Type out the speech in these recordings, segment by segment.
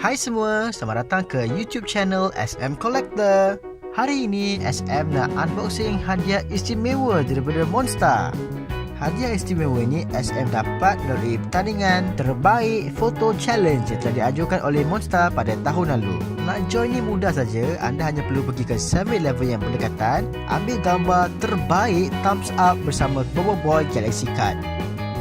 Hai semua, selamat datang ke YouTube channel SM Collector. Hari ini SM nak unboxing hadiah istimewa daripada Monster. Hadiah istimewa ini SM dapat melalui pertandingan terbaik foto challenge yang telah diajukan oleh Monster pada tahun lalu. Nak join ni mudah saja, anda hanya perlu pergi ke 7-Eleven yang berdekatan, ambil gambar terbaik thumbs up bersama Bobo Boy Galaxy Card.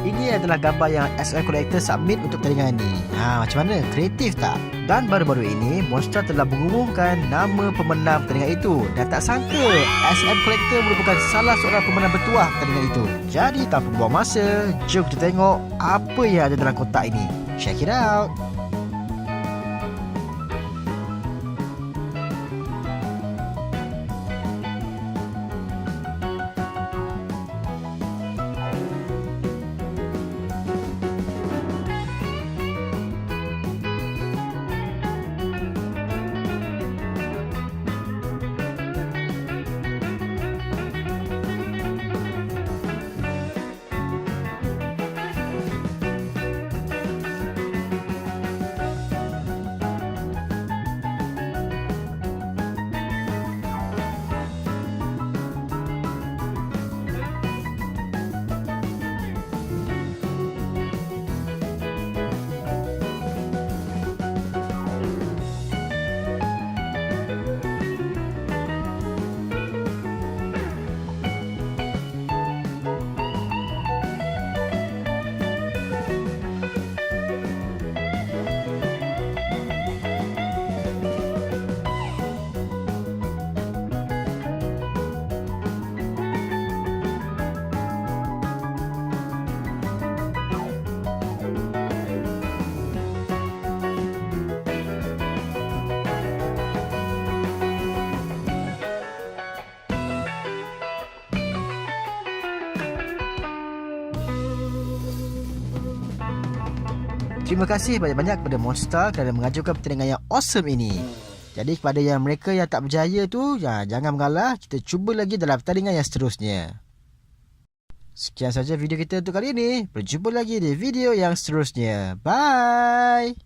Ini adalah gambar yang SM Collector submit untuk pertandingan ini. Macam mana? Kreatif tak? Dan baru-baru ini, Monster telah mengumumkan nama pemenang pertandingan itu. Dan tak sangka, SM Collector merupakan salah seorang pemenang bertuah pertandingan itu. Jadi tanpa buang masa, jom kita tengok apa yang ada dalam kotak ini. Check it out! Terima kasih banyak-banyak kepada Monster kerana mengajukan pertandingan yang awesome ini. Jadi kepada yang mereka yang tak berjaya tu, jangan mengalah, kita cuba lagi dalam pertandingan yang seterusnya. Sekian saja video kita untuk kali ini. Berjumpa lagi di video yang seterusnya. Bye!